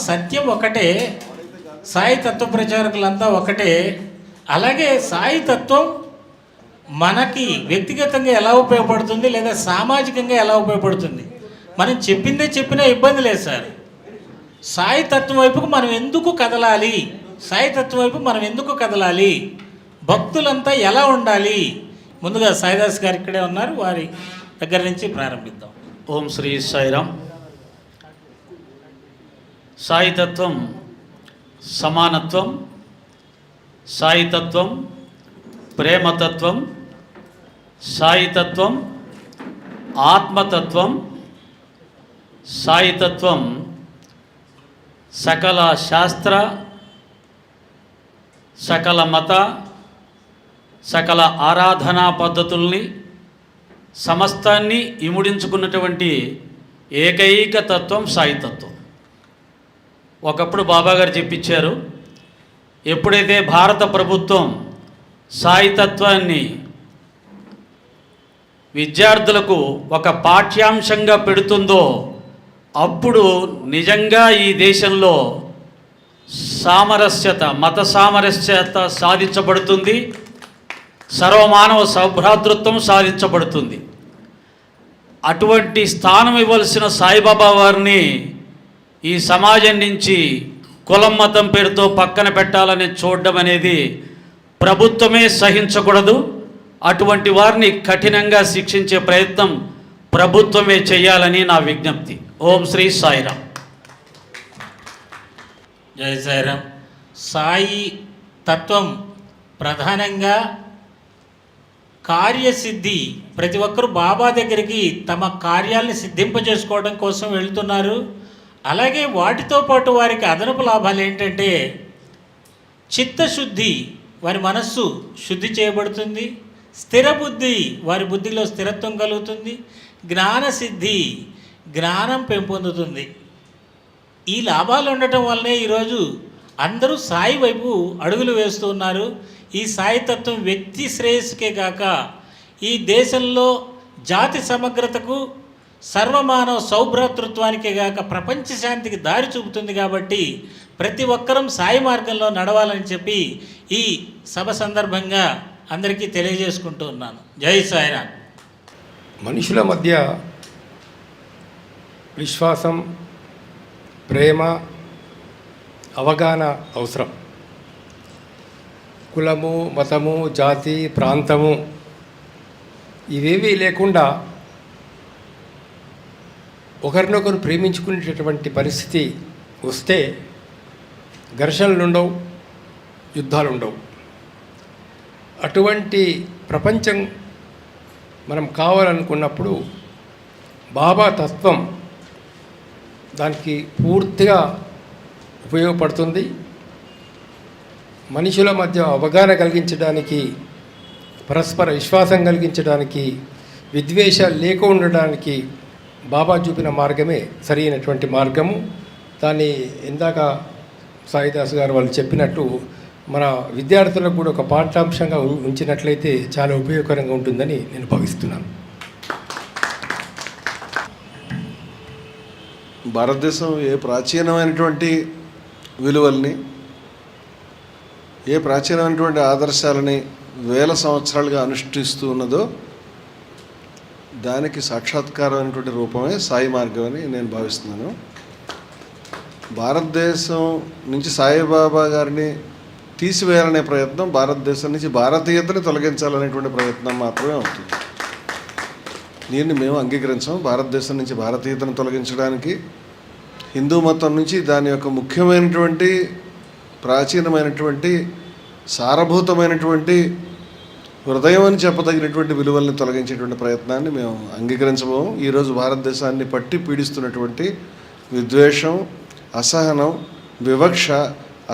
సత్యం ఒకటే, సాయి తత్వ ప్రచారకులంతా ఒకటే. అలాగే సాయి తత్వం మనకి వ్యక్తిగతంగా ఎలా ఉపయోగపడుతుంది లేదా సామాజికంగా ఎలా ఉపయోగపడుతుంది, మనం చెప్పినా ఇబ్బంది లేదు సార్. సాయి తత్వం వైపుకు మనం ఎందుకు కదలాలి, సాయి తత్వం వైపు మనం ఎందుకు కదలాలి, భక్తులంతా ఎలా ఉండాలి, ముందుగా సాయిదాస్ గారు ఇక్కడే ఉన్నారు, వారి దగ్గర నుంచి ప్రారంభిద్దాం. ఓం శ్రీ సాయిరామ్. సాయితత్వం సమానత్వం, సాయితత్వం ప్రేమతత్వం, సాయితత్వం ఆత్మతత్వం, సాయితత్వం సకల శాస్త్ర, సకల మత, సకల ఆరాధనా పద్ధతుల్ని సమస్తాన్ని ఇముడించుకున్నటువంటి ఏకైక తత్వం సాయితత్వం. ఒకప్పుడు బాబాగారు చెప్పించారు, ఎప్పుడైతే భారత ప్రభుత్వం సాయితత్వాన్ని విద్యార్థులకు ఒక పాఠ్యాంశంగా పెడుతుందో అప్పుడు నిజంగా ఈ దేశంలో సామరస్యత, మత సామరస్యత సాధించబడుతుంది, సర్వమానవ సౌభ్రాతృత్వం సాధించబడుతుంది. అటువంటి స్థానం ఇవ్వాల్సిన సాయిబాబా వారిని ఈ సమాజం నుంచి కులం మతం పేరుతో పక్కన పెట్టాలని చూడడం అనేది ప్రభుత్వమే సహించకూడదు. అటువంటి వారిని కఠినంగా శిక్షించే ప్రయత్నం ప్రభుత్వమే చేయాలని నా విజ్ఞప్తి. ఓం శ్రీ సాయిరామ్. జై సాయిరామ్. సాయి తత్వం ప్రధానంగా కార్యసిద్ధి, ప్రతి ఒక్కరూ బాబా దగ్గరికి తమ కార్యాలను సిద్ధింపజేసుకోవడం కోసం వెళ్తున్నారు. అలాగే వాటితో పాటు వారికి అదనపు లాభాలు ఏంటంటే చిత్తశుద్ధి, వారి మనస్సు శుద్ధి చేయబడుతుంది, స్థిర బుద్ధి, వారి బుద్ధిలో స్థిరత్వం కలుగుతుంది, జ్ఞానసిద్ధి, జ్ఞానం పెంపొందుతుంది. ఈ లాభాలు ఉండటం వల్లనే ఈరోజు అందరూ సాయి వైపు అడుగులు వేస్తూ ఉన్నారు. ఈ సాయితత్వం వ్యక్తి శ్రేయస్సుకే కాక ఈ దేశంలో జాతి సమగ్రతకు, సర్వమానవ సౌభ్రాతృత్వానికే కాక ప్రపంచ శాంతికి దారి చూపుతుంది. కాబట్టి ప్రతి ఒక్కరం సాయి మార్గంలో నడవాలని చెప్పి ఈ సభ సందర్భంగా అందరికీ తెలియజేసుకుంటూ ఉన్నాను. జై సాయిరామ్. మనుషుల మధ్య విశ్వాసం, ప్రేమ, అవగాహన అవసరం. కులము, మతము, జాతి, ప్రాంతము ఇవేవీ లేకుండా ఒకరినొకరు ప్రేమించుకునేటటువంటి పరిస్థితి వస్తే ఘర్షణలు ఉండవు, యుద్ధాలు ఉండవు. అటువంటి ప్రపంచం మనం కావాలనుకున్నప్పుడు బాబా తత్వం దానికి పూర్తిగా ఉపయోగపడుతుంది. మనుషుల మధ్య అవగాహన కలిగించడానికి, పరస్పర విశ్వాసం కలిగించడానికి, విద్వేషాలు లేకుండా ఉండడానికి బాబా చూపిన మార్గమే సరైనటువంటి మార్గము. దాన్ని ఇందాక సాయిదాస్ గారు వాళ్ళు చెప్పినట్టు మన విద్యార్థులకు కూడా ఒక పాఠ్యాంశంగా ఉంచినట్లయితే చాలా ఉపయోగకరంగా ఉంటుందని నేను భావిస్తున్నాను. భారతదేశం ఏ ప్రాచీనమైనటువంటి విలువల్ని, ఏ ప్రాచీనమైనటువంటి ఆదర్శాలని వేల సంవత్సరాలుగా అనుష్ఠిస్తూ ఉన్నదో దానికి సాక్షాత్కారమైనటువంటి రూపమే సాయి మార్గం అని నేను భావిస్తున్నాను. భారతదేశం నుంచి సాయిబాబా గారిని తీసివేయాలనే ప్రయత్నం, భారతదేశం నుంచి భారతీయతని తొలగించాలనేటువంటి ప్రయత్నం మాత్రమే అవుతుంది. దీన్ని మేము అంగీకరించాం. భారతదేశం నుంచి భారతీయతను తొలగించడానికి, హిందూ మతం నుంచి దాని యొక్క ముఖ్యమైనటువంటి, ప్రాచీనమైనటువంటి, సారభూతమైనటువంటి, హృదయం అని చెప్పదగినటువంటి విలువల్ని తొలగించేటువంటి ప్రయత్నాన్ని మేము అంగీకరించబోము. ఈరోజు భారతదేశాన్ని పట్టి పీడిస్తున్నటువంటి విద్వేషం, అసహనం, వివక్ష,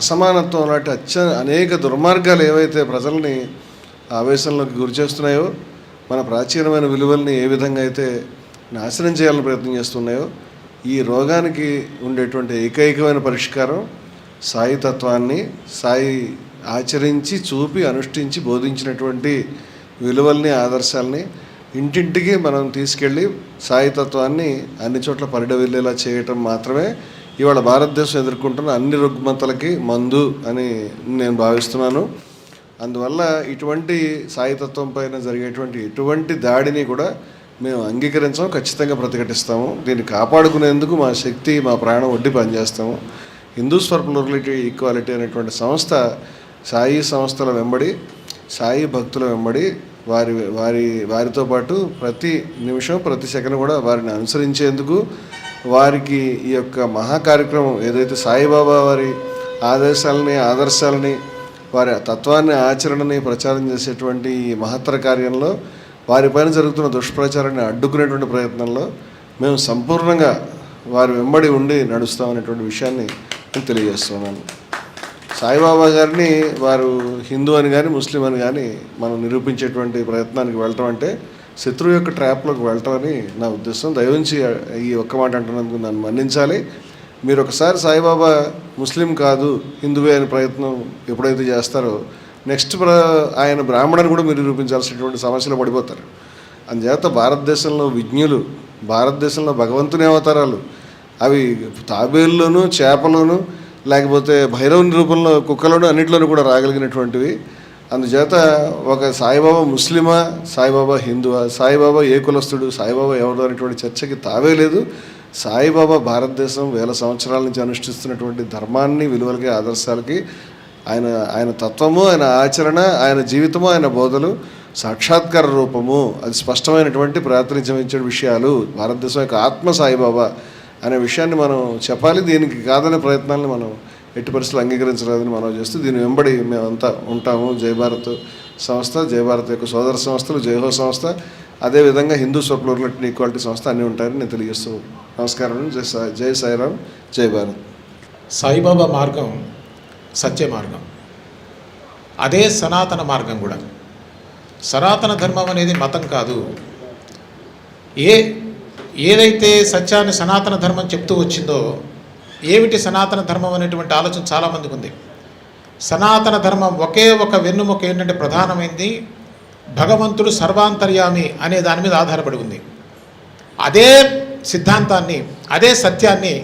అసమానత్వం లాంటి అనేక దుర్మార్గాలు ఏవైతే ప్రజల్ని ఆవేశంలోకి గురి చేస్తున్నాయో, మన ప్రాచీనమైన విలువల్ని ఏ విధంగా అయితే నాశనం చేయాలని ప్రయత్నం చేస్తున్నాయో, ఈ రోగానికి ఉండేటువంటి ఏకైకమైన పరిష్కారం సాయి తత్వాన్ని, సాయి ఆచరించి చూపి అనుష్ఠించి బోధించినటువంటి విలువల్ని, ఆదర్శాలని ఇంటింటికి మనం తీసుకెళ్ళి సాయి తత్వాన్ని అన్ని చోట్ల పరిడవిల్లేలా చేయటం మాత్రమే ఇవాళ భారతదేశం ఎదుర్కొంటున్న అన్ని రుగ్మతలకి మందు అని నేను భావిస్తున్నాను. అందువల్ల ఇటువంటి సాయితత్వం పైన జరిగేటువంటి ఎటువంటి దాడిని కూడా మేము అంగీకరించాము, ఖచ్చితంగా ప్రతిఘటిస్తాము. దీన్ని కాపాడుకునేందుకు మా శక్తి, మా ప్రాణం ఒడ్డి పనిచేస్తాము. హిందూస్ ఫర్ ప్లూరలిటీ ఈక్వాలిటీ అనేటువంటి సంస్థ సాయి సంస్థల వెంబడి, సాయి భక్తుల వెంబడి వారితో పాటు ప్రతి నిమిషం, ప్రతి సెకండ్ కూడా వారిని అనుసరించేందుకు, వారికి ఈ యొక్క మహా కార్యక్రమం ఏదైతే సాయిబాబా వారి ఆదర్శాలని వారి తత్వాన్ని, ఆచరణని ప్రచారం చేసేటువంటి ఈ మహత్తర కార్యంలో వారిపైన జరుగుతున్న దుష్ప్రచారాన్ని అడ్డుకునేటువంటి ప్రయత్నంలో మేము సంపూర్ణంగా వారి వెంబడి ఉండి నడుస్తామనేటువంటి విషయాన్ని నేను తెలియజేస్తున్నాను. సాయిబాబా గారిని వారు హిందూ అని కానీ, ముస్లిం అని కానీ మనం నిరూపించేటువంటి ప్రయత్నానికి వెళ్ళటం అంటే శత్రువు యొక్క ట్రాప్లోకి వెళ్ళటం అని నా ఉద్దేశం. దయవుంచి ఈ ఒక్క మాట అంటున్నందుకు నన్ను మన్నించాలి. మీరు ఒకసారి సాయిబాబా ముస్లిం కాదు, హిందువే అనే ప్రయత్నం ఎప్పుడైతే చేస్తారో నెక్స్ట్ ఆయన బ్రాహ్మణుని కూడా మీరు నిరూపించాల్సినటువంటి సమస్యలు పడిపోతారు. అందుచేత భారతదేశంలో విజ్ఞులు, భారతదేశంలో భగవంతుని అవతారాలు అవి తాబేల్లోనూ, చేపలోనూ, లేకపోతే భైరవుని రూపంలో కుక్కలోనూ అన్నింటిలోనూ కూడా రాగలిగినటువంటివి. అందుచేత ఒక సాయిబాబా ముస్లిమా, సాయిబాబా హిందువా, సాయిబాబా ఏ కులస్తుడు, సాయిబాబా ఎవరు అనేటువంటి చర్చకి తావే లేదు. సాయిబాబా భారతదేశం వేల సంవత్సరాల నుంచి అనుష్ఠిస్తున్నటువంటి ధర్మాన్ని, విలువలకి, ఆదర్శాలకి ఆయన తత్వము, ఆయన ఆచరణ, ఆయన జీవితము, ఆయన బోధలు సాక్షాత్కార రూపము, అది స్పష్టమైనటువంటి ప్రాతినిధ్యం విషయాలు. భారతదేశం యొక్క ఆత్మ సాయిబాబా అనే విషయాన్ని మనం చెప్పాలి. దీనికి కాదనే ప్రయత్నాలను మనం ఎట్టి పరిస్థితులు అంగీకరించలేదని మనం చేస్తూ దీని వెంబడి మేమంతా ఉంటాము. జై భారత్ సంస్థ, జై భారత్ యొక్క సోదర సంస్థలు, జైహో సంస్థ, అదేవిధంగా హిందూస్ ఫర్ ప్లూరలిటీ ఈక్వాలిటీ సంస్థ అన్నీ ఉంటాయని నేను తెలియజేస్తూ నమస్కారం. జై సాయిరామ్, జై భారత్. సాయిబాబా మార్గం సత్య మార్గం, అదే సనాతన మార్గం కూడా. సనాతన ధర్మం అనేది మతం కాదు. ఏదైతే సత్యాన్ని సనాతన ధర్మం చెప్తూ వచ్చిందో, ఏమిటి సనాతన ధర్మం అనేటువంటి ఆలోచన చాలామందికి ఉంది. సనాతన ధర్మం ఒకే ఒక వెన్నుముక ఏంటంటే ప్రధానమైంది భగవంతుడు సర్వాంతర్యామి అనే దాని మీద ఆధారపడి ఉంది. అదే సిద్ధాంతాన్ని, అదే సత్యాన్ని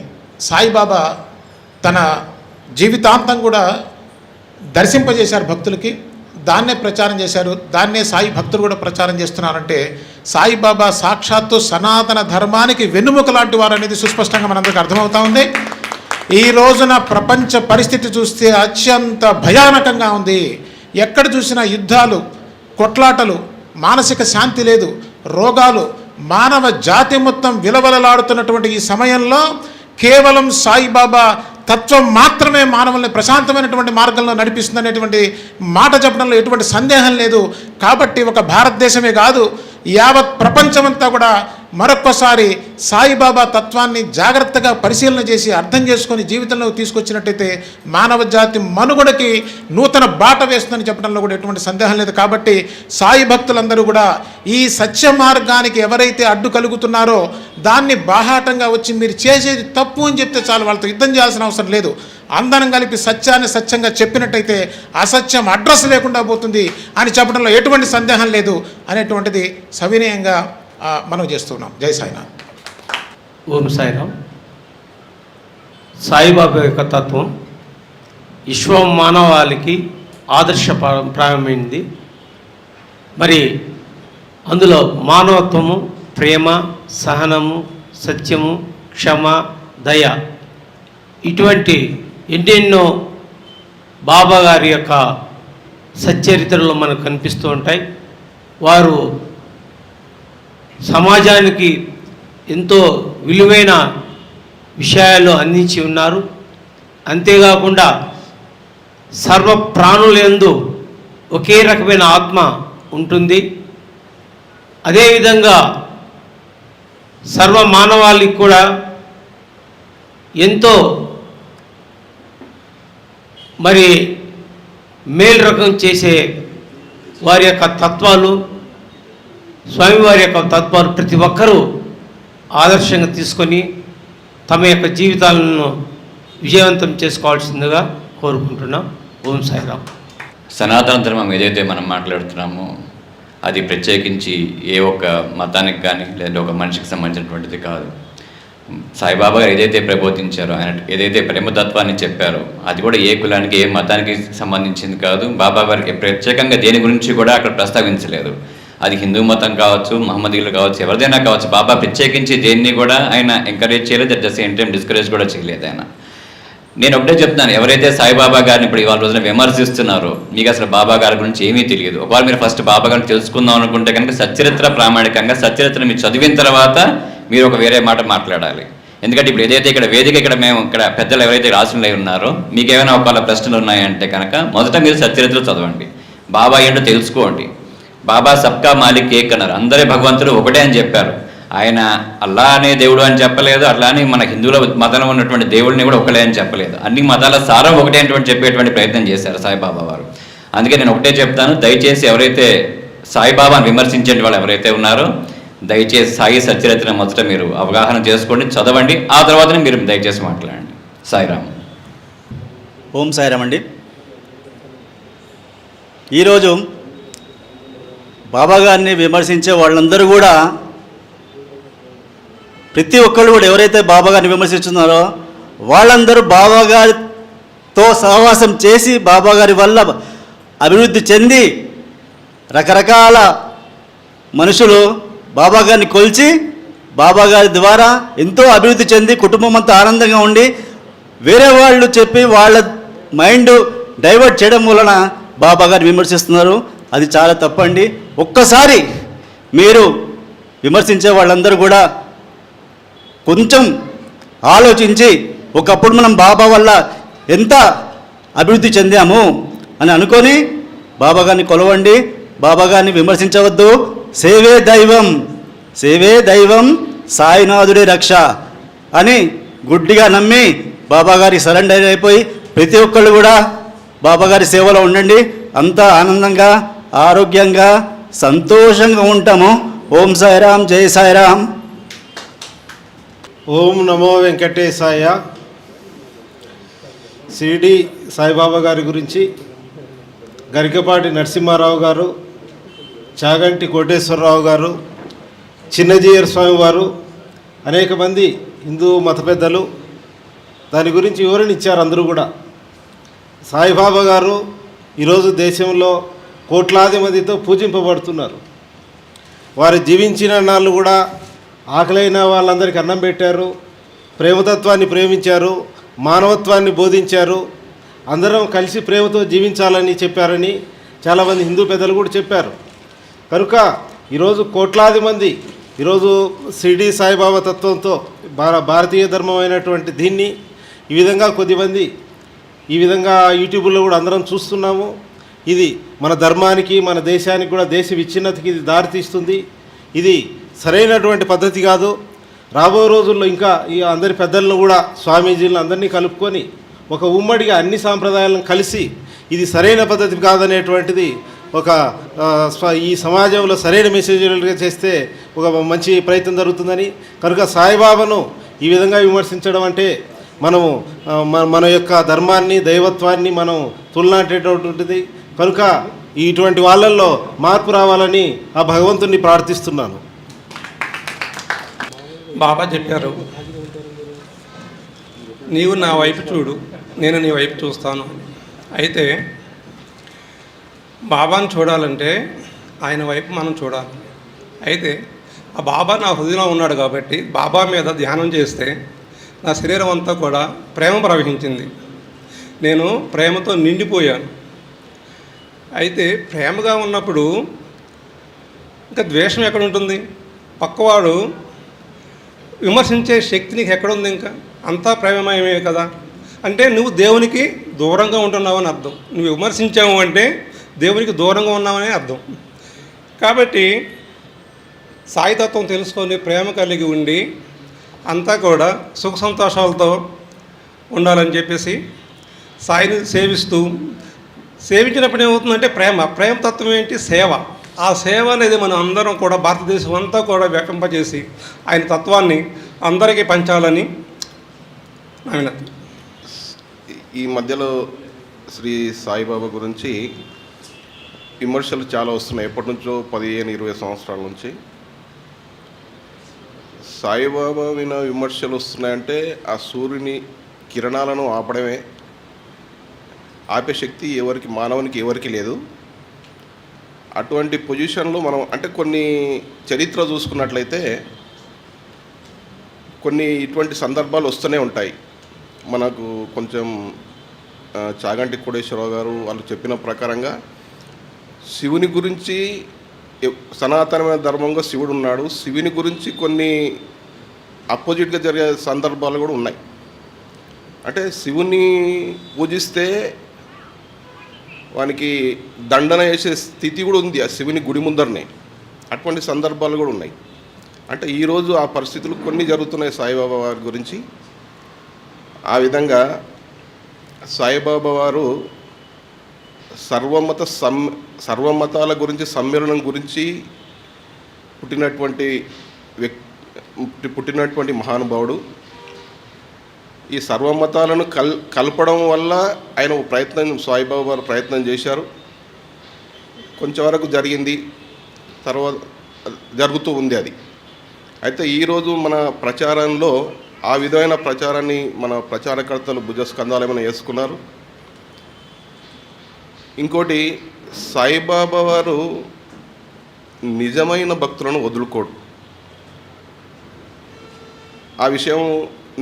సాయిబాబా తన జీవితాంతం కూడా దర్శింపజేశారు భక్తులకి. దాన్నే ప్రచారం చేశారు, దాన్నే సాయి భక్తులు కూడా ప్రచారం చేస్తున్నారంటే సాయిబాబా సాక్షాత్తు సనాతన ధర్మానికి వెన్నుముక లాంటి వారు అనేది సుస్పష్టంగా మనందరికీ అర్థమవుతా ఉంది. ఈ రోజున ప్రపంచ పరిస్థితి చూస్తే అత్యంత భయానకంగా ఉంది. ఎక్కడ చూసినా యుద్ధాలు, కొట్లాటలు, మానసిక శాంతి లేదు, రోగాలు, మానవ జాతి మొత్తం విలవలలాడుతున్నటువంటి ఈ సమయంలో కేవలం సాయిబాబా తత్వం మాత్రమే మానవుల్ని ప్రశాంతమైనటువంటి మార్గంలో నడిపిస్తుంది అనేటువంటి మాట చెప్పడంలో ఎటువంటి సందేహం లేదు. కాబట్టి ఒక భారతదేశమే కాదు, యావత్ ప్రపంచమంతా కూడా మరొక్కసారి సాయిబాబా తత్వాన్ని జాగ్రత్తగా పరిశీలన చేసి అర్థం చేసుకొని జీవితంలోకి తీసుకొచ్చినట్టయితే మానవ జాతి మనుగడకి నూతన బాట వేస్తుందని చెప్పడంలో కూడా ఎటువంటి సందేహం లేదు. కాబట్టి సాయి భక్తులందరూ కూడా ఈ సత్య మార్గానికి ఎవరైతే అడ్డు కలుగుతున్నారో దాన్ని బాహాటంగా వచ్చి మీరు చేసేది తప్పు అని చెప్తే చాలు, వాళ్ళతో యుద్ధం చేయాల్సిన అవసరం లేదు. అందరం కలిపి సత్యాన్ని సత్యంగా చెప్పినట్టయితే అసత్యం అడ్రస్ లేకుండా పోతుంది అని చెప్పడంలో ఎటువంటి సందేహం లేదు అనేటువంటిది సవినయంగా మనం చేస్తున్నాం. జై సాయినాథ్. ఓం సాయిరామ్. సాయిబాబా యొక్క తత్వం విశ్వ మానవాళికి ఆదర్శప్రాయమైంది. మరి అందులో మానవత్వము, ప్రేమ, సహనము, సత్యము, క్షమ, దయ ఇటువంటి ఎన్నెన్నో బాబా గారి యొక్క సచ్చరిత్రలో మనకు కనిపిస్తూ ఉంటాయి. వారు సమాజానికి ఎంతో విలువైన విషయాలు అందించి ఉన్నారు. అంతేకాకుండా సర్వ ప్రాణులందు ఒకే రకమైన ఆత్మ ఉంటుంది. అదేవిధంగా సర్వ మానవాళికి కూడా ఎంతో మరి మేలు రకం చేసే వారి యొక్క తత్వాలు, స్వామివారి యొక్క తత్వాలు ప్రతి ఒక్కరూ ఆదర్శంగా తీసుకొని తమ యొక్క జీవితాలను విజయవంతం చేసుకోవాల్సిందిగా కోరుకుంటున్నాం. ఓం సాయిరామ్. సనాతన ధర్మం ఏదైతే మనం మాట్లాడుతున్నామో అది ప్రత్యేకించి ఏ ఒక్క మతానికి కానీ లేదా ఒక మనిషికి సంబంధించినటువంటిది కాదు. సాయిబాబా గారు ఏదైతే ప్రబోధించారో, ఆయన ఏదైతే ప్రేమతత్వాన్ని చెప్పారో, అది కూడా ఏ కులానికి ఏ మతానికి సంబంధించింది కాదు. బాబా గారికి ప్రత్యేకంగా దేని గురించి కూడా అక్కడ ప్రస్తావించలేదు. అది హిందూ మతం కావచ్చు, మహమ్మదీయులు కావచ్చు, ఎవరిదైనా కావచ్చు. బాబా ప్రత్యేకించి దేన్ని కూడా ఆయన ఎంకరేజ్ చేయలేదు, at the same time discourage కూడా చేయలేదు ఆయన. నేను ఒకటే చెప్తున్నాను, ఎవరైతే సాయిబాబా గారిని ఇప్పుడు ఇవాళ రోజున విమర్శిస్తున్నారో మీకు అసలు బాబా గారి గురించి ఏమీ తెలియదు. ఒకవేళ మీరు ఫస్ట్ బాబా గారిని తెలుసుకుందాం అనుకుంటే కనుక సచ్చరిత్ర ప్రామాణికంగా సచ్చరిత్ర మీరు చదివిన తర్వాత మీరు ఒక వేరే మాట మాట్లాడాలి. ఎందుకంటే ఇప్పుడు ఏదైతే ఇక్కడ వేదిక ఇక్కడ పెద్దలు ఎవరైతే రాసులై ఉన్నారో మీకు ఏమైనా ఒకవేళ ప్రశ్నలు ఉన్నాయంటే కనుక మొదట మీరు సచ్చరిత్ర చదవండి, బాబా ఏంటో తెలుసుకోండి. బాబా సబ్కా మాలిక్ ఏక్ అన్నారు, అందరి భగవంతుడు ఒకటే అని చెప్పారు. ఆయన అల్లా అనే దేవుడు అని చెప్పలేదు, అట్లానే మన హిందువుల మతంలో ఉన్నటువంటి దేవుడిని కూడా ఒకటే అని చెప్పలేదు. అన్ని మతాల సారం ఒకటే అని చెప్పేటువంటి ప్రయత్నం చేశారు సాయిబాబా వారు. అందుకే నేను ఒకటే చెప్తాను, దయచేసి ఎవరైతే సాయిబాబాను విమర్శించే వాళ్ళు ఎవరైతే ఉన్నారో దయచేసి సాయి సచ్చరిత్రను మొదట మీరు అవగాహన చేసుకోండి, చదవండి, ఆ తర్వాతనే మీరు దయచేసి మాట్లాడండి. సాయిరామ్. ఓం సాయిరామ్ అండి. ఈరోజు బాబా గారిని విమర్శించే వాళ్ళందరూ కూడా, ప్రతి ఒక్కళ్ళు కూడా ఎవరైతే బాబా గారిని విమర్శిస్తున్నారో వాళ్ళందరూ బాబా గారితో సహవాసం చేసి బాబా గారి వల్ల అభివృద్ధి చెంది రకరకాల మనుషులు బాబా గారిని కొలిచి బాబా గారి ద్వారా ఎంతో అభివృద్ధి చెంది కుటుంబం అంతా ఆనందంగా ఉండి వేరే వాళ్ళు చెప్పి వాళ్ళ మైండ్ డైవర్ట్ చేయడం వలన బాబా గారిని విమర్శిస్తున్నారు. అది చాలా తప్పండి. ఒక్కసారి మీరు విమర్శించే వాళ్ళందరూ కూడా కొంచెం ఆలోచించి ఒకప్పుడు మనం బాబా వల్ల ఎంత అభివృద్ధి చెందాము అని అనుకొని బాబా గారిని కొలవండి, బాబా గారిని విమర్శించవద్దు. సేవే దైవం, సేవే దైవం, సాయినాథుడే రక్ష అని గుడ్డిగా నమ్మి బాబా గారికి సరెండర్ అయిపోయి ప్రతి ఒక్కళ్ళు కూడా బాబా గారి సేవలో ఉండండి. అంతా ఆనందంగా ఆరోగ్యంగా సంతోషంగా ఉంటాము. ఓం సాయిరామ్, జై సాయిరామ్. ఓం నమో వెంకటేశాయ. షిరిడి సాయిబాబా గారి గురించి గరికపాటి నరసింహారావు గారు, చాగంటి కోటేశ్వరరావు గారు, చిన్నజీయర్ స్వామి వారు, అనేక మంది హిందూ మత పెద్దలు దాని గురించి వివరణ ఇచ్చారు. అందరూ కూడా సాయిబాబా గారు ఈరోజు దేశంలో కోట్లాది మందితో పూజింపబడుతున్నారు. వారు జీవించిన నాళ్ళు కూడా ఆకలైన వాళ్ళందరికీ అన్నం పెట్టారు, ప్రేమతత్వాన్ని ప్రేమించారు, మానవత్వాన్ని బోధించారు. అందరం కలిసి ప్రేమతో జీవించాలని చెప్పారని చాలామంది హిందూ పెద్దలు కూడా చెప్పారు. కనుక ఈరోజు కోట్లాది మంది ఈరోజు షిరిడి సాయిబాబా తత్వంతో భారతీయ ధర్మం అయినటువంటి దీన్ని ఈ విధంగా కొద్దిమంది ఈ విధంగా యూట్యూబ్లో కూడా అందరం చూస్తున్నాము. ఇది మన ధర్మానికి మన దేశానికి కూడా దేశ విచ్ఛిన్నతకి ఇది దారితీస్తుంది. ఇది సరైనటువంటి పద్ధతి కాదు. రాబోయే రోజుల్లో ఇంకా ఈ అందరి పెద్దలను కూడా స్వామీజీలను అందరినీ కలుపుకొని ఒక ఉమ్మడిగా అన్ని సాంప్రదాయాలను కలిసి ఇది సరైన పద్ధతి కాదనేటువంటిది ఒక ఈ సమాజంలో సరైన మెసేజ్లుగా చేస్తే ఒక మంచి ప్రయత్నం జరుగుతుందని. కనుక సాయిబాబాను ఈ విధంగా విమర్శించడం అంటే మనము మన యొక్క ధర్మాన్ని దైవత్వాన్ని మనం తులనాటేటటువంటిది. కనుక ఇటువంటి వాళ్ళల్లో మార్పు రావాలని ఆ భగవంతుని ప్రార్థిస్తున్నాను. బాబా చెప్పారు, నీవు నా వైపు చూడు, నేను నీ వైపు చూస్తాను. అయితే బాబాను చూడాలంటే ఆయన వైపు మనం చూడాలి. అయితే ఆ బాబా నా హృదయంలో ఉన్నాడు కాబట్టి బాబా మీద ధ్యానం చేస్తే నా శరీరం అంతా కూడా ప్రేమ ప్రవహించింది. నేను ప్రేమతో నిండిపోయాను. అయితే ప్రేమగా ఉన్నప్పుడు ఇంకా ద్వేషం ఎక్కడ ఉంటుంది? పక్కవాడు విమర్శించే శక్తి నీకు ఎక్కడుంది? ఇంకా అంతా ప్రేమమయమే కదా. అంటే నువ్వు దేవునికి దూరంగా ఉంటున్నావని అర్థం. నువ్వు విమర్శించావు అంటే దేవునికి దూరంగా ఉన్నావని అర్థం. కాబట్టి సాయితత్వం తెలుసుకొని ప్రేమ కలిగి ఉండి అంతా కూడా సుఖ సంతోషాలతో ఉండాలని చెప్పేసి సాయిని సేవించినప్పుడు ఏమవుతుందంటే ప్రేమతత్వం ఏంటి? సేవ. ఆ సేవ అనేది మనం అందరం కూడా భారతదేశం అంతా కూడా వ్యాపింపజేసి ఆయన తత్వాన్ని అందరికీ పంచాలని ఆయన. ఈ మధ్యలో శ్రీ సాయిబాబా గురించి విమర్శలు చాలా వస్తున్నాయి. ఎప్పటి నుంచో 15-20 సంవత్సరాల నుంచి. సాయిబాబా మీద విమర్శలు వస్తున్నాయంటే ఆ సూర్యుని కిరణాలను ఆపడమే. ఆపే శక్తి మానవునికి ఎవరికి లేదు. అటువంటి పొజిషన్లో మనం అంటే కొన్ని చరిత్ర చూసుకున్నట్లయితే కొన్ని ఇటువంటి సందర్భాలు వస్తూనే ఉంటాయి. మనకు కొంచెం చాగంటి కోటేశ్వరరావు గారు వాళ్ళు చెప్పిన ప్రకారంగా శివుని గురించి సనాతనమైన ధర్మంగా శివుడు ఉన్నాడు. శివుని గురించి కొన్ని అపోజిట్గా జరిగే సందర్భాలు కూడా ఉన్నాయి. అంటే శివుని పూజిస్తే వానికి దండన చేసే స్థితి కూడా ఉంది ఆ శివుని గుడి ముందరనే. అటువంటి సందర్భాలు కూడా ఉన్నాయి. అంటే ఈరోజు ఆ పరిస్థితులు కొన్ని జరుగుతున్నాయి సాయిబాబా వారి గురించి. ఆ విధంగా సాయిబాబా వారు సర్వమతాల గురించి సమ్మేళనం గురించి పుట్టినటువంటి మహానుభావుడు. ఈ సర్వమతాలను కలపడం వల్ల ఆయన సాయిబాబా వారు ప్రయత్నం చేశారు. కొంచెం వరకు జరిగింది, తర్వాత జరుగుతూ ఉంది అది. అయితే ఈరోజు మన ప్రచారంలో ఆ విధమైన ప్రచారాన్ని మన ప్రచారకర్తలు భుజస్కంధాలు ఏమైనా వేసుకున్నారు. ఇంకోటి, సాయిబాబా వారు నిజమైన భక్తులను వదులుకోడు. ఆ విషయం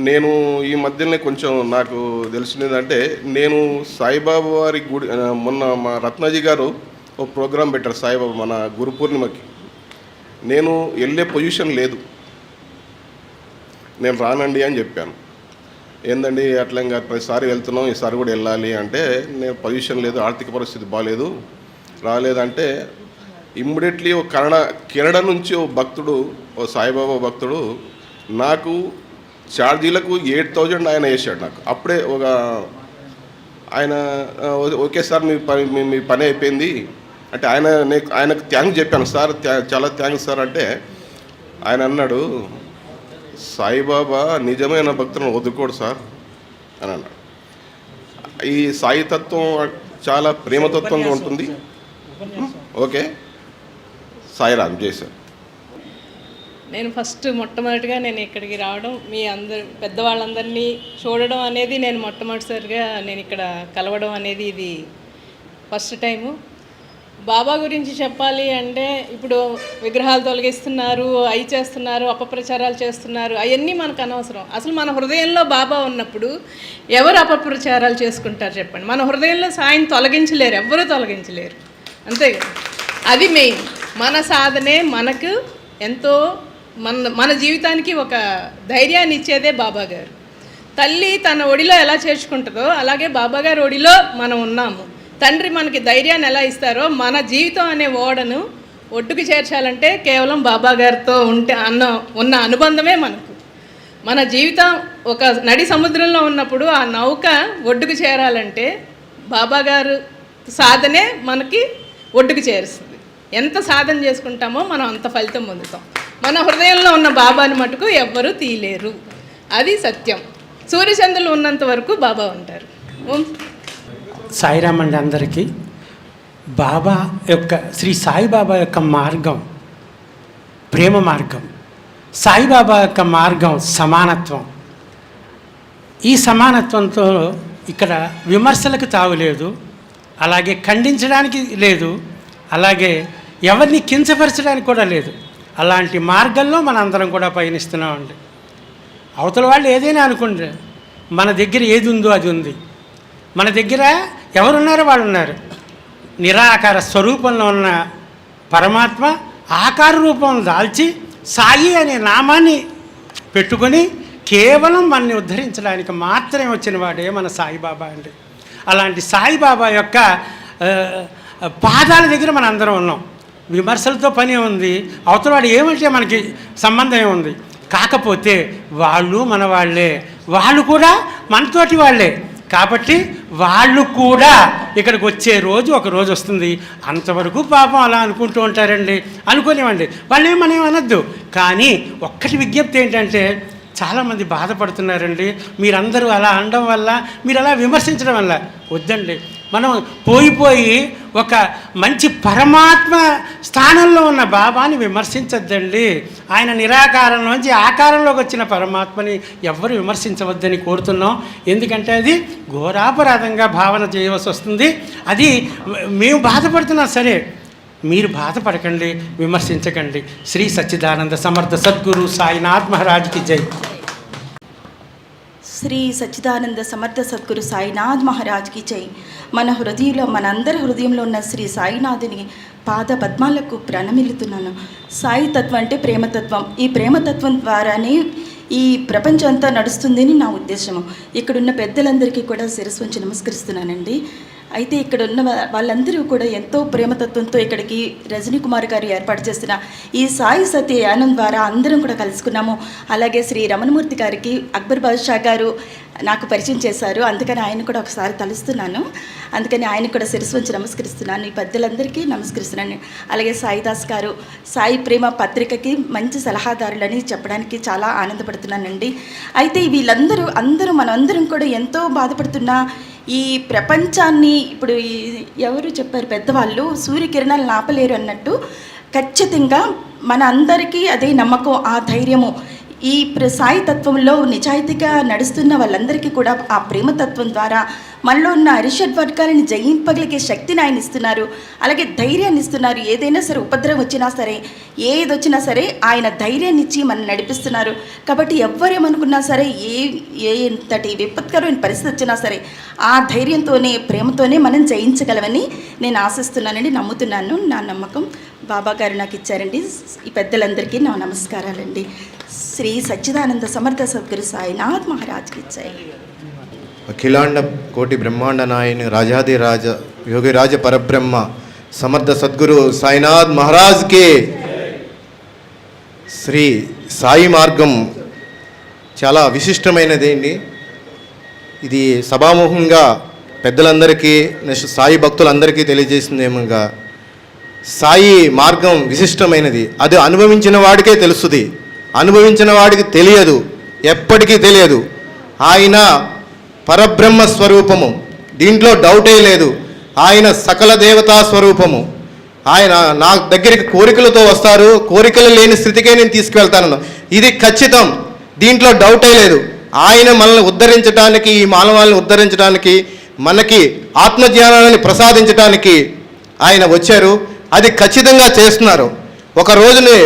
నేను ఈ మధ్యనే కొంచెం నాకు తెలిసినదంటే, నేను సాయిబాబా వారి గుడి మొన్న మా రత్నాజీ గారు ఒక ప్రోగ్రాం పెట్టారు సాయిబాబా మన గురు పూర్ణిమకి. నేను వెళ్ళే పొజిషన్ లేదు, నేను రానండి అని చెప్పాను. ఏందండి అట్లా ఇంకా ప్రతిసారి వెళ్తున్నాం, ఈసారి కూడా వెళ్ళాలి అంటే, నేను పొజిషన్ లేదు, ఆర్థిక పరిస్థితి బాగాలేదు, రాలేదంటే ఇమ్మీడియట్లీ ఒక కెనడా నుంచి ఓ భక్తుడు, ఓ సాయిబాబా భక్తుడు నాకు ఛార్జీలకు 8,000 ఆయన వేసాడు నాకు. అప్పుడే ఆయన ఓకే సార్ మీ పని అయిపోయింది అంటే ఆయనకు థ్యాంక్స్ చెప్పాను. సార్ చాలా థ్యాంక్స్ సార్ అంటే ఆయన అన్నాడు, సాయిబాబా నిజమైన భక్తులను వదులుకోడు సార్ అని అన్నాడు. ఈ సాయి తత్వం చాలా ప్రేమతత్వంగా ఉంటుంది. ఓకే, సాయిరామ్ చేశారు. నేను మొట్టమొదటిగా నేను ఇక్కడికి రావడం, మీ పెద్దవాళ్ళందరినీ చూడడం అనేది నేను మొట్టమొదటిసారిగా నేను ఇక్కడ కలవడం అనేది ఇది ఫస్ట్ టైము. బాబా గురించి చెప్పాలి అంటే, ఇప్పుడు విగ్రహాలు తొలగిస్తున్నారు, అవి చేస్తున్నారు, అపప్రచారాలు చేస్తున్నారు, అవన్నీ మనకు అనవసరం. అసలు మన హృదయంలో బాబా ఉన్నప్పుడు ఎవరు అపప్రచారాలు చేసుకుంటారు చెప్పండి? మన హృదయంలో సాయిని తొలగించలేరు, ఎవ్వరూ తొలగించలేరు. అంతే కదా, అది మెయిన్. మన సాధనే మనకు ఎంతో మన జీవితానికి ఒక ధైర్యాన్ని ఇచ్చేదే బాబా గారు. తల్లి తన ఒడిలో ఎలా చేర్చుకుంటుందో అలాగే బాబా గారి ఒడిలో మనం ఉన్నాము. తండ్రి మనకి ధైర్యాన్ని ఎలా ఇస్తారో మన జీవితం అనే ఓడను ఒడ్డుకు చేర్చాలంటే కేవలం బాబా గారితో ఉన్న అనుబంధమే మనకు. మన జీవితం ఒక నడి సముద్రంలో ఉన్నప్పుడు ఆ నౌక ఒడ్డుకు చేరాలంటే బాబా గారు సాధనే మనకి ఒడ్డుకు చేరుస్తుంది. ఎంత సాధన చేసుకుంటామో మనం అంత ఫలితం పొందుతాం. మన హృదయంలో ఉన్న బాబాని మటుకు ఎవ్వరూ తీయలేరు, అది సత్యం. సూర్యచంద్రులు ఉన్నంత వరకు బాబా ఉంటారు. సాయిరామ్ అండి అందరికీ. బాబా యొక్క శ్రీ సాయిబాబా యొక్క మార్గం ప్రేమ మార్గం. సాయిబాబా యొక్క మార్గం సమానత్వం. ఈ సమానత్వంతో ఇక్కడ విమర్శలకు తావులేదు, అలాగే ఖండించడానికి లేదు, అలాగే ఎవరిని కించపరచడానికి కూడా లేదు. అలాంటి మార్గంలో మనందరం కూడా పయనిస్తున్నామండి. అవతల వాళ్ళు ఏదైనా అనుకుంటే మన దగ్గర ఏది ఉందో అది ఉంది. మన దగ్గర ఎవరున్నారో వాళ్ళు ఉన్నారు. నిరాకార స్వరూపంలో ఉన్న పరమాత్మ ఆకార రూపం దాల్చి సాయి అనే నామాన్ని పెట్టుకొని కేవలం మనని ఉద్ధరించడానికి మాత్రమే వచ్చిన వాడే మన సాయిబాబా అండి. అలాంటి సాయిబాబా యొక్క పాదాల దగ్గర మన అందరం ఉన్నాం. విమర్శలతో పని ఉంది, అవతల వాడు ఏమంటే మనకి సంబంధం ఏముంది. కాకపోతే వాళ్ళు మన వాళ్ళే, వాళ్ళు కూడా మనతోటి వాళ్ళే. కాబట్టి వాళ్ళు కూడా ఇక్కడికి వచ్చే రోజు ఒక రోజు వస్తుంది. అంతవరకు పాపం అలా అనుకుంటూ ఉంటారండి, అనుకోనివ్వండి, వాళ్ళు మనం అనొద్దు. కానీ ఒక్కటి విజ్ఞప్తి ఏంటంటే, చాలామంది బాధపడుతున్నారండి. మీరందరూ అలా అనడం వల్ల, మీరు అలా విమర్శించడం వల్ల వద్దండి. మనం పోయి ఒక మంచి పరమాత్మ స్థానంలో ఉన్న బాబాని విమర్శించద్దండి. ఆయన నిరాకారం నుంచి ఆకారంలోకి వచ్చిన పరమాత్మని ఎవ్వరు విమర్శించవద్దని కోరుతున్నాం. ఎందుకంటే అది ఘోరాపరాధంగా భావన చేయవలసి వస్తుంది. అది మేము బాధపడుతున్నా సరే మీరు బాధపడకండి, విమర్శించకండి. శ్రీ సచ్చిదానంద సమర్థ సద్గురు సాయినాథ్ మహారాజ్కి జై. శ్రీ సచ్చిదానంద సమర్థ సద్గురు సాయినాథ్ మహారాజ్కి జై. మన హృదయంలో, మనందరి హృదయంలో ఉన్న శ్రీ సాయినాథుని పాద పద్మాలకు ప్రణమిల్లుతున్నాను. సాయి తత్వం అంటే ప్రేమతత్వం. ఈ ప్రేమతత్వం ద్వారానే ఈ ప్రపంచం అంతా నడుస్తుందని నా ఉద్దేశము. ఇక్కడున్న పెద్దలందరికీ కూడా శిరస్సు ఉంచి నమస్కరిస్తున్నానండి. అయితే ఇక్కడ ఉన్న వాళ్ళందరూ కూడా ఎంతో ప్రేమతత్వంతో ఇక్కడికి రజనీ కుమార్ గారు ఏర్పాటు చేసిన ఈ సాయి సతీ యానం ద్వారా అందరం కూడా కలుసుకున్నాము. అలాగే శ్రీ రమణమూర్తి గారికి అక్బర్ బాద్షా గారు నాకు పరిచయం చేశారు. అందుకని ఆయన కూడా ఒకసారి తలుస్తున్నాను. అందుకని ఆయన కూడా శిరస్సు వంచి నమస్కరిస్తున్నాను. ఈ పెద్దలందరికీ నమస్కరిస్తున్నాను. అలాగే సాయిదాస్ గారు సాయి ప్రేమ పత్రికకి మంచి సలహాదారులని చెప్పడానికి చాలా ఆనందపడుతున్నానండి. అయితే వీళ్ళందరూ మనందరం కూడా ఎంతో బాధపడుతున్న ఈ ప్రపంచాన్ని ఇప్పుడు ఎవరు చెప్పారు పెద్దవాళ్ళు, సూర్యకిరణాలు ఆపలేరు అన్నట్టు ఖచ్చితంగా మన అందరికీ అదే నమ్మకం, ఆ ధైర్యము ఈ సాయి తత్వంలో నిజాయితీగా నడుస్తున్న వాళ్ళందరికీ కూడా ఆ ప్రేమతత్వం ద్వారా మనలో ఉన్న అరిషడ్ వర్గాలను జయింపగలిగే శక్తిని ఆయన ఇస్తున్నారు. అలాగే ధైర్యాన్ని ఇస్తున్నారు. ఏదైనా సరే ఉపద్రవం వచ్చినా సరే, ఏది వచ్చినా సరే ఆయన ధైర్యాన్ని ఇచ్చి మనం నడిపిస్తున్నారు. కాబట్టి ఎవ్వరేమనుకున్నా సరే, ఎంతటి విపత్కరమైన పరిస్థితి వచ్చినా సరే ఆ ధైర్యంతోనే, ప్రేమతోనే మనం జయించగలమని నేను ఆశిస్తున్నానండి, నమ్ముతున్నాను. నా నమ్మకం బాబా గారు నాకు ఇచ్చారండి. ఈ పెద్దలందరికీ నా నమస్కారాలండి. శ్రీ సచ్చిదానంద సమర్థ సద్గురు సాయినాథ్ మహారాజ్కి ఇచ్చాయి. అఖిలాండ కోటి బ్రహ్మాండ నాయని రాజాదిరాజ యోగిరాజ పరబ్రహ్మ సమర్థ సద్గురు సాయినాథ్ మహారాజ్కి. శ్రీ సాయి మార్గం చాలా విశిష్టమైనదేంటి. ఇది సభాముఖంగా పెద్దలందరికీ, నెక్స్ట్ సాయి భక్తులందరికీ తెలియజేసిందేమోగా, సాయి మార్గం విశిష్టమైనది. అది అనుభవించిన వాడికే తెలుస్తుంది, అనుభవించిన వాడికి తెలియదు, ఎప్పటికీ తెలియదు. ఆయన పరబ్రహ్మ స్వరూపము, దీంట్లో డౌటే లేదు. ఆయన సకల దేవతా స్వరూపము. ఆయన నా దగ్గరికి కోరికలతో వస్తారు, కోరికలు లేని స్థితికే నేను తీసుకువెళ్తాను, ఇది ఖచ్చితం, దీంట్లో డౌటే లేదు. ఆయన మనల్ని ఉద్ధరించడానికి, ఈ మానవాళ్ళని ఉద్ధరించడానికి, మనకి ఆత్మజ్ఞానాన్ని ప్రసాదించడానికి ఆయన వచ్చారు. అది ఖచ్చితంగా చేస్తున్నారు. ఒక రోజుని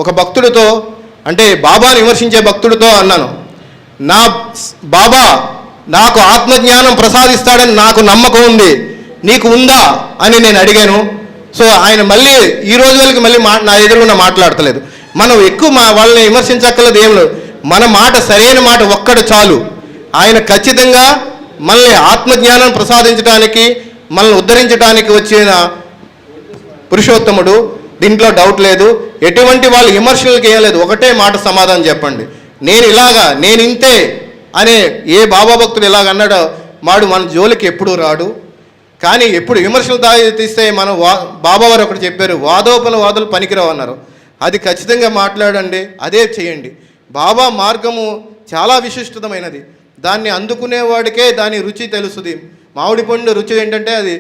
ఒక భక్తుడితో, అంటే బాబాని విమర్శించే భక్తుడితో అన్నాను, నా బాబా నాకు ఆత్మజ్ఞానం ప్రసాదిస్తాడని నాకు నమ్మకం ఉంది, నీకు ఉందా అని నేను అడిగాను. సో ఆయన మళ్ళీ ఈ రోజు వరకు మళ్ళీ నా ఎదురుగుండా మాట్లాడతలేదు. మనం ఎక్కువ వాళ్ళని విమర్శించక్కర్లేదు, ఏం లేదు. మన మాట సరైన మాట ఒక్కడు చాలు. ఆయన ఖచ్చితంగా మనల్ని ఆత్మజ్ఞానం ప్రసాదించడానికి, మనల్ని ఉద్ధరించడానికి వచ్చిన పురుషోత్తముడు, దీంట్లో డౌట్ లేదు. ఎటువంటి వాళ్ళు విమర్శలకు ఏం లేదు, ఒకటే మాట సమాధానం చెప్పండి, నేను ఇంతే అనే ఏ బాబా భక్తుడు ఇలాగన్నాడో వాడు మన జోలికి ఎప్పుడూ రాడు. కానీ ఎప్పుడు విమర్శలు తీస్తే మనం బాబా వారు ఒకటి చెప్పారు, వాదోపవాదులు పనికిరావు అన్నారు. అది ఖచ్చితంగా మాట్లాడండి, అదే చేయండి. బాబా మార్గము చాలా విశిష్టమైనది. దాన్ని అందుకునేవాడికే దాని రుచి తెలుస్తుంది. మామిడి పండు రుచి ఏంటంటే అది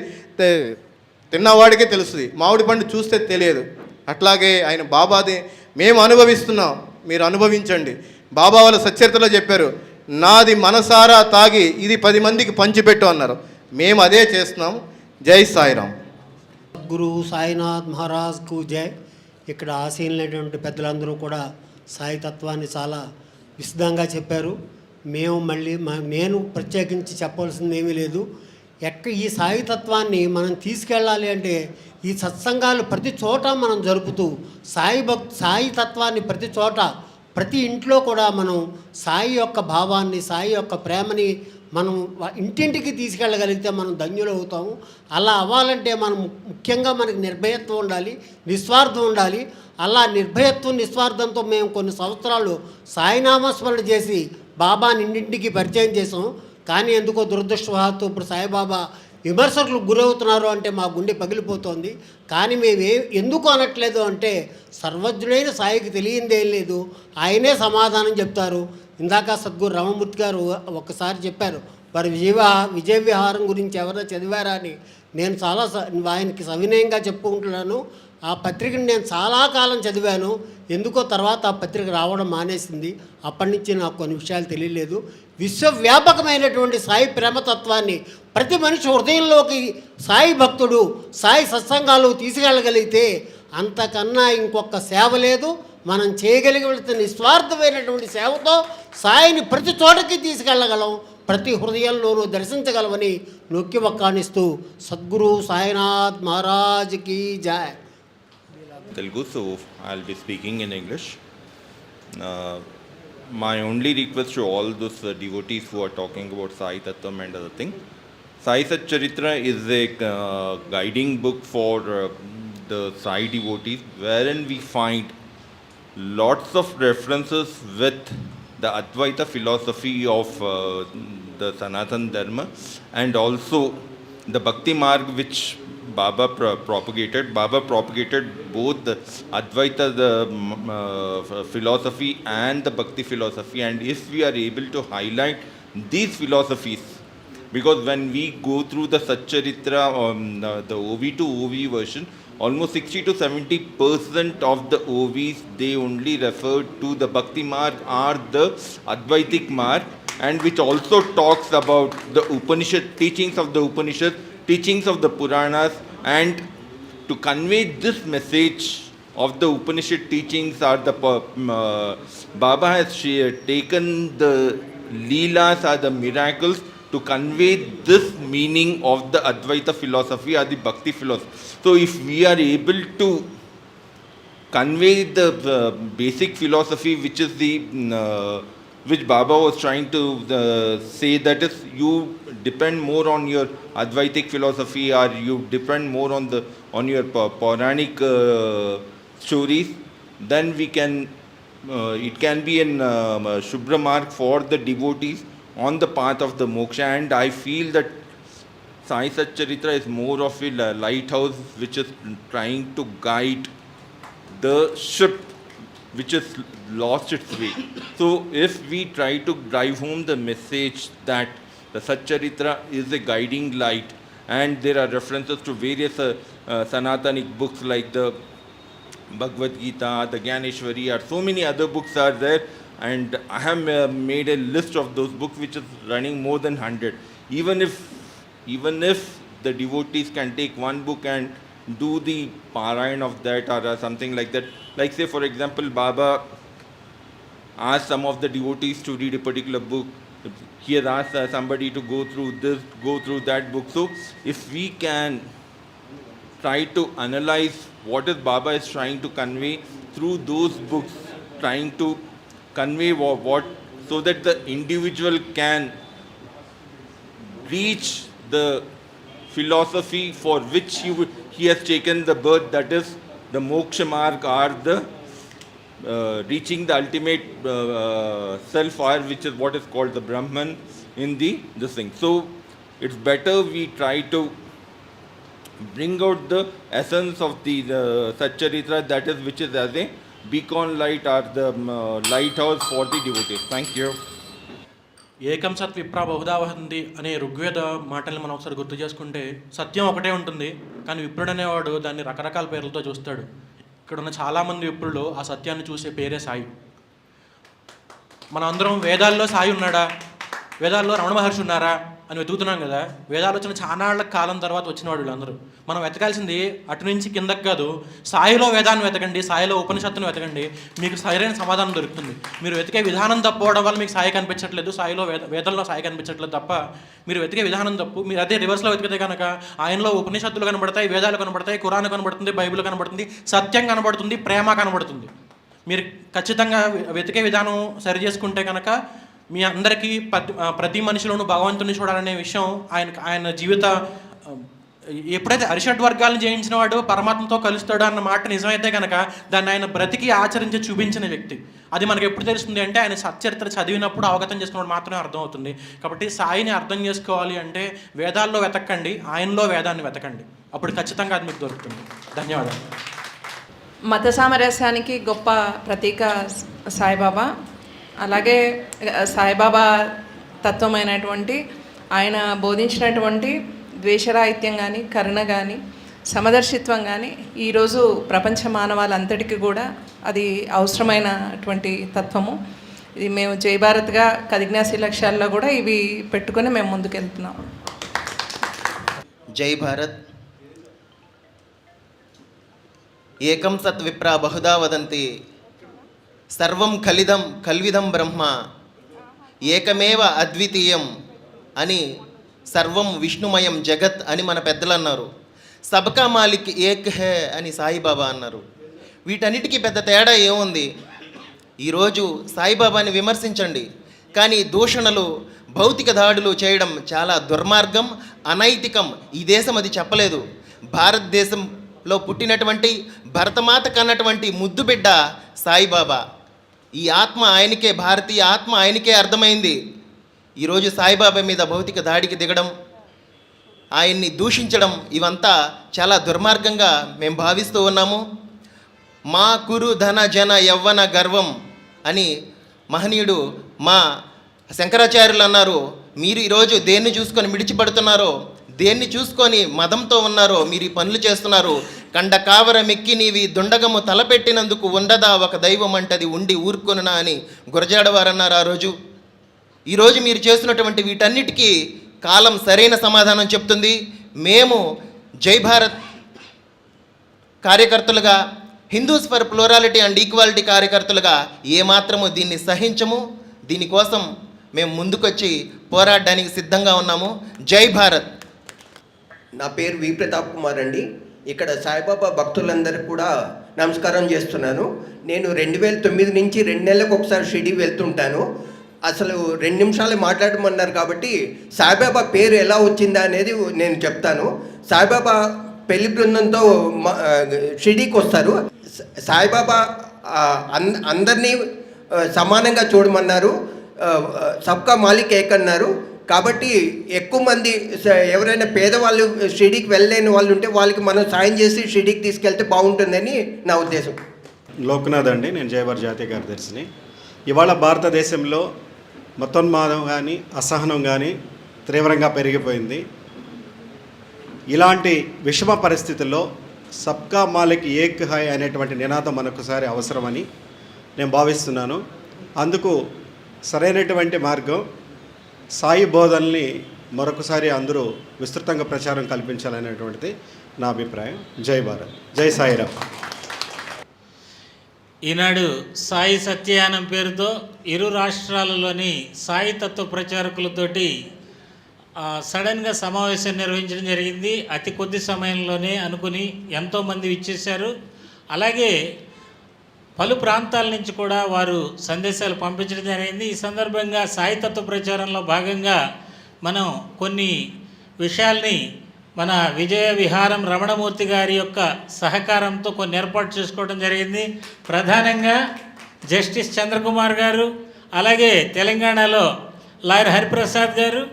తిన్నవాడికే తెలుస్తుంది, మామిడి పండు చూస్తే తెలియదు. అట్లాగే ఆయన బాబాది మేము అనుభవిస్తున్నాం, మీరు అనుభవించండి. బాబా వాళ్ళ సచ్చరితలో చెప్పారు, నాది మనసారా తాగి ఇది 10 మందికి పంచిపెట్టు అన్నారు. మేము అదే చేస్తున్నాం. జై సాయిరాం. గురు సాయినాథ్ మహారాజ్కు జై. ఇక్కడ ఆశీనులైనటువంటి పెద్దలందరూ కూడా సాయి తత్వాన్ని చాలా విశదంగా చెప్పారు. నేను ప్రత్యేకించి చెప్పవలసింది ఏమీ లేదు. ఈ సాయి తత్వాన్ని మనం తీసుకెళ్ళాలి అంటే ఈ సత్సంగాలు ప్రతి చోట మనం జరుపుతూ సాయి తత్వాన్ని ప్రతి చోట, ప్రతి ఇంట్లో కూడా మనం సాయి యొక్క భావాన్ని, సాయి యొక్క ప్రేమని మనం ఇంటింటికి తీసుకెళ్ళగలిగితే మనం ధన్యులు అవుతాము. అలా అవ్వాలంటే మనం ముఖ్యంగా మనకి నిర్భయత్వం ఉండాలి, నిస్వార్థం ఉండాలి. అలా నిర్భయత్వం, నిస్వార్థంతో మేము కొన్ని సంవత్సరాలు సాయినామస్మరణ చేసి బాబాని ఇంటింటికి పరిచయం చేసాం. కానీ ఎందుకో దురదృష్టవశాత్తు ఇప్పుడు సాయిబాబా విమర్శకులకు గురవుతున్నారు అంటే మా గుండె పగిలిపోతుంది. కానీ మేము ఎందుకు అనట్లేదు అంటే సర్వజ్ఞుడైన సాయికి తెలియందేం లేదు, ఆయనే సమాధానం చెప్తారు. ఇందాక సద్గురు రమణమూర్తి గారు ఒకసారి చెప్పారు, వారి విజయ విహారం గురించి ఎవరైనా చదివారా అని నేను చాలా ఆయనకి సవినయంగా చెప్పుకుంటున్నాను. ఆ పత్రికను నేను చాలా కాలం చదివాను. ఎందుకో తర్వాత ఆ పత్రిక రావడం మానేసింది. అప్పటి నుంచి నాకు కొన్ని విషయాలు తెలియలేదు. విశ్వవ్యాపకమైనటువంటి సాయి ప్రేమతత్వాన్ని ప్రతి మనిషి హృదయంలోకి సాయి భక్తుడు సాయి సత్సంగాలు తీసుకెళ్ళగలిగితే అంతకన్నా ఇంకొక సేవ లేదు. మనం చేయగలిగిన నిస్వార్థమైనటువంటి సేవతో సాయిని ప్రతి చోటకి తీసుకెళ్ళగలం, ప్రతి హృదయంలోనూ దర్శించగలమని నొక్కి వక్కానిస్తూ సద్గురు సాయినాథ్ మహారాజ్కి జై. Telugu, so I'll be speaking in English. My only request to all those devotees who are talking about Sai Tattvam and other thing, Sai Sat Charitra is a guiding book for the Sai devotees, wherein we find lots of references with the Advaita philosophy of the Sanatana Dharma, and also the Bhakti Marg which Baba propagated. Baba propagated both the Advaita philosophy and the Bhakti philosophy, and if we are able to highlight these philosophies, because when we go through the Satcharitra, the OV to OV version, almost 60 to 70% of the OVs, they only refer to the Bhakti Marg or the Advaitic Marg, and which also talks about the Upanishad, teachings of the Upanishad, teachings of the Puranas, and to convey this message of the Upanishad teachings are the Baba has taken the Leelas or the miracles to convey this meaning of the Advaita philosophy or the Bhakti philosophy. So if we are able to convey the basic philosophy which is the which Baba was trying to say, that is, you depend more on your Advaitic philosophy or you depend more on your Puranic stories, then we can it can be an Shubhra mark for the devotees on the path of the moksha. And I feel that Sai Sat Charitra is more of a lighthouse which is trying to guide the ship which has lost its way. So if we try to drive home the message that the Satcharitra is a guiding light, and there are references to various Sanatanic books like the Bhagavad Gita, the Gyaneshwari, or so many other books are there, and I have made a list of those books which is running more than 100. Even if the devotees can take one book and do the parayan of that or something like that, like say for example Baba asked some of the devotees to read a particular book, he has asked somebody to go through this, go through that book. So if we can try to analyze what is Baba is trying to convey through those books, trying to convey what so that the individual can reach the philosophy for which he has taken the birth, that is the moksha marg, or the reaching the ultimate self, or which is what is called the Brahman in this thing. So it's better we try to bring out the essence of the Satcharitra, that is which is as a beacon light or the lighthouse for the devotees. Thank you. ఏకం సత్ విప్రా బహుదా వహంతి అనే ఋగ్వేద మాటల్ని మనం ఒకసారి గుర్తు చేసుకుంటే సత్యం ఒకటే ఉంటుంది, కానీ విప్రుడు అనేవాడు దాన్ని రకరకాల పేర్లతో చూస్తాడు. ఇక్కడ ఉన్న చాలామంది విప్రులు ఆ సత్యాన్ని చూసే పేరే సాయి. మనం అందరం వేదాల్లో సాయి ఉన్నాడా, వేదాల్లో రమణ మహర్షి ఉన్నారా అని వెతుకుతున్నాం కదా. వేదాలు వచ్చిన చానాళ్ల కాలం తర్వాత వచ్చిన వాళ్ళు వీళ్ళందరూ. మనం వెతకాల్సింది అటు నుంచి కిందకి కాదు, సాయిలో వేదాన్ని వెతకండి, సాయిలో ఉపనిషత్తును వెతకండి, మీకు సరైన సమాధానం దొరుకుతుంది. మీరు వెతికే విధానం తప్పవడం వల్ల మీకు సాయి కనిపించట్లేదు, సాయిలో వేదంలో సాయి కనిపించట్లేదు తప్ప మీరు వెతికే విధానం తప్పు. మీరు అదే రివర్స్లో వెతికితే కనుక ఆయనలో ఉపనిషత్తులు కనబడతాయి, వేదాలు కనబడతాయి, ఖురాన్ కనబడుతుంది, బైబిల్ కనబడుతుంది, సత్యం కనబడుతుంది, ప్రేమ కనబడుతుంది. మీరు ఖచ్చితంగా వెతికే విధానం సరి చేసుకుంటే కనుక మీ అందరికీ ప్రతి మనిషిలోనూ భగవంతుని చూడాలనే విషయం ఆయన జీవిత ఎప్పుడైతే అరిషడ్ వర్గాలను జయించిన వాడు పరమాత్మతో కలుస్తాడు అన్న మాట నిజమైతే కనుక దాన్ని ఆయన బ్రతికి ఆచరించి చూపించిన వ్యక్తి. అది మనకు ఎప్పుడు తెలుస్తుంది అంటే ఆయన సచ్చరిత్ర చదివినప్పుడు అవగతం చేసుకున్నప్పుడు మాత్రమే అర్థమవుతుంది. కాబట్టి సాయిని అర్థం చేసుకోవాలి అంటే వేదాల్లో వెతకండి, ఆయనలో వేదాన్ని వెతకండి, అప్పుడు ఖచ్చితంగా అది మీకు దొరుకుతుంది. ధన్యవాదాలు. మత సామరస్యానికి గొప్ప ప్రతీక సాయిబాబా. అలాగే సాయిబాబా తత్వమైనటువంటి ఆయన బోధించినటువంటి ద్వేషరాహిత్యం కానీ, కరుణ కానీ, సమదర్శిత్వం కానీ ఈరోజు ప్రపంచ మానవాళంతటికీ కూడా అది అవసరమైనటువంటి తత్వము. ఇది మేము జై భారత్గా కదిజ్ఞాసి లక్ష్యాల్లో కూడా ఇవి పెట్టుకొని మేము ముందుకెళ్తున్నాం. జై భారత్. ఏకం సత్ విప్ర బహుదా వదంతి, సర్వం కల్విదం బ్రహ్మ, ఏకమేవ అద్వితీయం అని, సర్వం విష్ణుమయం జగత్ అని మన పెద్దలు అన్నారు. సబ్కా మాలిక్ ఏక్ హే అని సాయిబాబా అన్నారు. వీటన్నిటికీ పెద్ద తేడా ఏముంది? ఈరోజు సాయిబాబాని విమర్శించండి, కానీ దూషణలు, భౌతిక దాడులు చేయడం చాలా దుర్మార్గం, అనైతికం. ఈ దేశం అది చెప్పలేదు. భారతదేశంలో పుట్టినటువంటి భరతమాత కన్నటువంటి ముద్దు బిడ్డ సాయిబాబా. ఈ ఆత్మ ఆయనకే, భారతీయ ఆత్మ ఆయనకే అర్థమైంది. ఈరోజు సాయిబాబా మీద భౌతిక దాడికి దిగడం, ఆయన్ని దూషించడం, ఇవంతా చాలా దుర్మార్గంగా మేము భావిస్తూ ఉన్నాము. మా కురు ధన జన యవ్వన గర్వం అని మహనీయుడు మా శంకరాచార్యులు అన్నారు. మీరు ఈరోజు దేన్ని చూసుకొని మిడిచిపడుతున్నారో, దేన్ని చూసుకొని మదంతో ఉన్నారో మీరు ఈ పనులు చేస్తున్నారు. కండ కావర మెక్కి నీవి దుండగము తలపెట్టినందుకు ఉండదా ఒక దైవం అంటది ఉండి ఊరుకొనునా అని గురజాడవారు అన్నారు ఆ రోజు. ఈరోజు మీరు చేస్తున్నటువంటి వీటన్నిటికీ కాలం సరైన సమాధానం చెప్తుంది. మేము జై భారత్ కార్యకర్తలుగా, Hindus for plurality and equality కార్యకర్తలుగా ఏమాత్రము దీన్ని సహించము. దీనికోసం మేము ముందుకొచ్చి పోరాడడానికి సిద్ధంగా ఉన్నాము. జై భారత్. నా పేరు వి ప్రతాప్ కుమార్ అండి. ఇక్కడ సాయిబాబా భక్తులందరికీ కూడా నమస్కారం చేస్తున్నాను. నేను 2009 నుంచి 2 నెలలకు ఒకసారి షిరిడి వెళ్తుంటాను. అసలు 2 నిమిషాలు మాట్లాడమన్నారు కాబట్టి సాయిబాబా పేరు ఎలా వచ్చిందా అనేది నేను చెప్తాను. సాయిబాబా పెళ్లి బృందంతో షిరిడీకి వస్తారు. సాయిబాబా అందరినీ సమానంగా చూడమన్నారు. సబ్కా మాలిక్ ఏక్ అన్నారు. కాబట్టి ఎక్కువ మంది ఎవరైనా పేదవాళ్ళు షిరిడీకి వెళ్ళలేని వాళ్ళు ఉంటే వాళ్ళకి మనం సాయం చేసి షిరిడీకి తీసుకెళ్తే బాగుంటుందని నా ఉద్దేశం. లోక్నాథ్ అండి, నేను జయభారత్ జాతీయ కార్యదర్శిని. ఇవాళ భారతదేశంలో మతోన్మాదం కానీ, అసహనం కానీ తీవ్రంగా పెరిగిపోయింది. ఇలాంటి విషమ పరిస్థితుల్లో సబ్కా మాలిక్ ఏక్ హై అనేటువంటి నినాదం మనొకసారి అవసరమని నేను భావిస్తున్నాను. అందుకు సరైనటువంటి మార్గం సాయి బోధనల్ని మరొకసారి అందరూ విస్తృతంగా ప్రచారం కల్పించాలనేటువంటిది నా అభిప్రాయం. జై భారత్, జై సాయిరామ్. ఈనాడు సాయి సత్యయానం పేరుతో ఇరు రాష్ట్రాలలోని సాయి తత్వ ప్రచారకులతోటి సడన్గా సమావేశం నిర్వహించడం జరిగింది. అతి కొద్ది సమయంలోనే అనుకుని ఎంతోమంది ఇచ్చేశారు. అలాగే పలు ప్రాంతాల నుంచి కూడా వారు సందేశాలు పంపించడం జరిగింది. ఈ సందర్భంగా సాయి తత్వ ప్రచారంలో భాగంగా మనం కొన్ని విషయాల్ని మన విజయ విహారం రమణమూర్తి గారి యొక్క సహకారంతో కొన్ని ఏర్పాటు చేసుకోవడం జరిగింది. ప్రధానంగా జస్టిస్ చంద్రకుమార్ గారు, అలాగే తెలంగాణలో లాయర్ హరిప్రసాద్ గారు,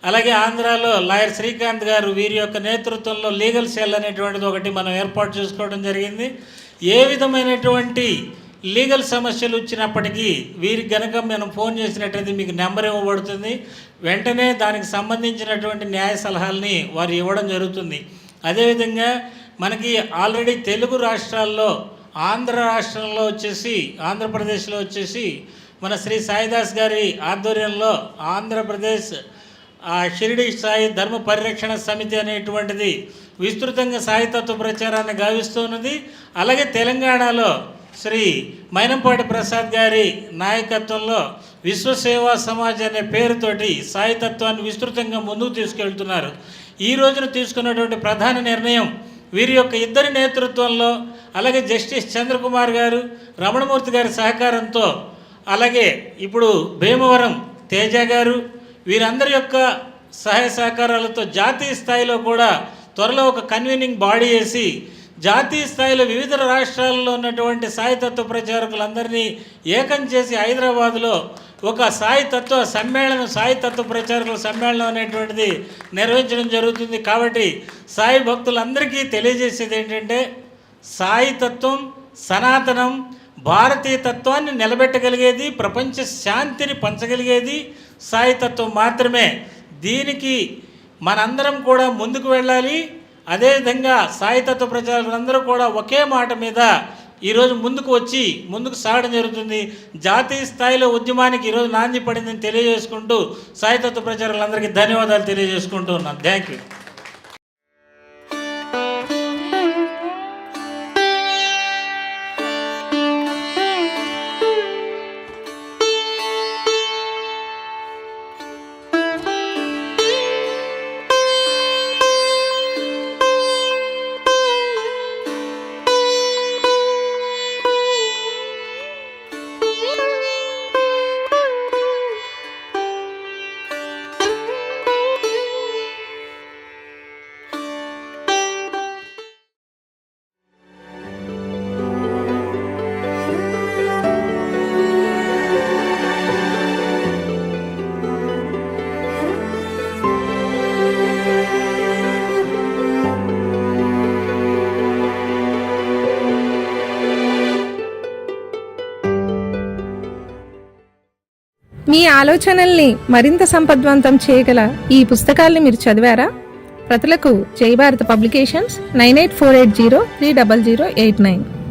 అలాగే ఆంధ్రాలో లాయర్ శ్రీకాంత్ గారు, వీరి యొక్క నేతృత్వంలో లీగల్ సెల్ అనేటువంటిది ఒకటి మనం ఏర్పాటు చేసుకోవడం జరిగింది. ఏ విధమైనటువంటి లీగల్ సమస్యలు వచ్చినప్పటికీ వీరికి కనుక మనం ఫోన్ చేసినట్టయితే మీకు నెంబర్ ఇవ్వబడుతుంది. వెంటనే దానికి సంబంధించినటువంటి న్యాయ సలహాలని వారు ఇవ్వడం జరుగుతుంది. అదేవిధంగా మనకి ఆల్రెడీ తెలుగు రాష్ట్రాల్లో, ఆంధ్ర రాష్ట్రంలో వచ్చేసి, ఆంధ్రప్రదేశ్లో వచ్చేసి మన శ్రీ సాయిదాస్ గారి ఆధ్వర్యంలో ఆంధ్రప్రదేశ్ షిరిడి సాయి ధర్మ పరిరక్షణ సమితి అనేటువంటిది విస్తృతంగా సాయితత్వ ప్రచారాన్ని గావిస్తున్నది. అలాగే తెలంగాణలో శ్రీ మైనంపాటి ప్రసాద్ గారి నాయకత్వంలో విశ్వసేవా సమాజ్ అనే పేరుతోటి సాయితత్వాన్ని విస్తృతంగా ముందుకు తీసుకెళ్తున్నారు. ఈ రోజున తీసుకున్నటువంటి ప్రధాన నిర్ణయం వీరి యొక్క ఇద్దరి నేతృత్వంలో, అలాగే జస్టిస్ చంద్రకుమార్ గారు, రమణమూర్తి గారి సహకారంతో, అలాగే ఇప్పుడు భీమవరం తేజ గారు, వీరందరి యొక్క సహాయ సహకారాలతో జాతీయ స్థాయిలో కూడా త్వరలో ఒక కన్వీనింగ్ బాడీ వేసి జాతీయ స్థాయిలో వివిధ రాష్ట్రాల్లో ఉన్నటువంటి సాయితత్వ ప్రచారకులందరినీ ఏకం చేసి హైదరాబాదులో ఒక సాయితత్వ సమ్మేళనం, సాయితత్వ ప్రచారకుల సమ్మేళనం అనేటువంటిది నిర్వహించడం జరుగుతుంది. కాబట్టి సాయి భక్తులందరికీ తెలియజేసేది ఏంటంటే, సాయితత్వం సనాతనం, భారతీయ తత్వాన్ని నిలబెట్టగలిగేది, ప్రపంచ శాంతిని పంచగలిగేది సాయితత్వం మాత్రమే. దీనికి మనందరం కూడా ముందుకు వెళ్ళాలి. అదేవిధంగా సాయితత్వ ప్రచారులందరూ కూడా ఒకే మాట మీద ఈరోజు ముందుకు సాగడం జరుగుతుంది. జాతీయ స్థాయిలో ఉద్యమానికి ఈరోజు నాంది పడిందని తెలియజేసుకుంటూ సాయితత్వ ప్రచారులందరికీ ధన్యవాదాలు తెలియజేసుకుంటూ ఉన్నాను. Thank you. మీ ఆలోచనల్ని మరింత సంపద్వంతం చేయగల ఈ పుస్తకాల్ని మీరు చదివారా? ప్రతులకు జై భారత్ పబ్లికేషన్స్ 9848030089.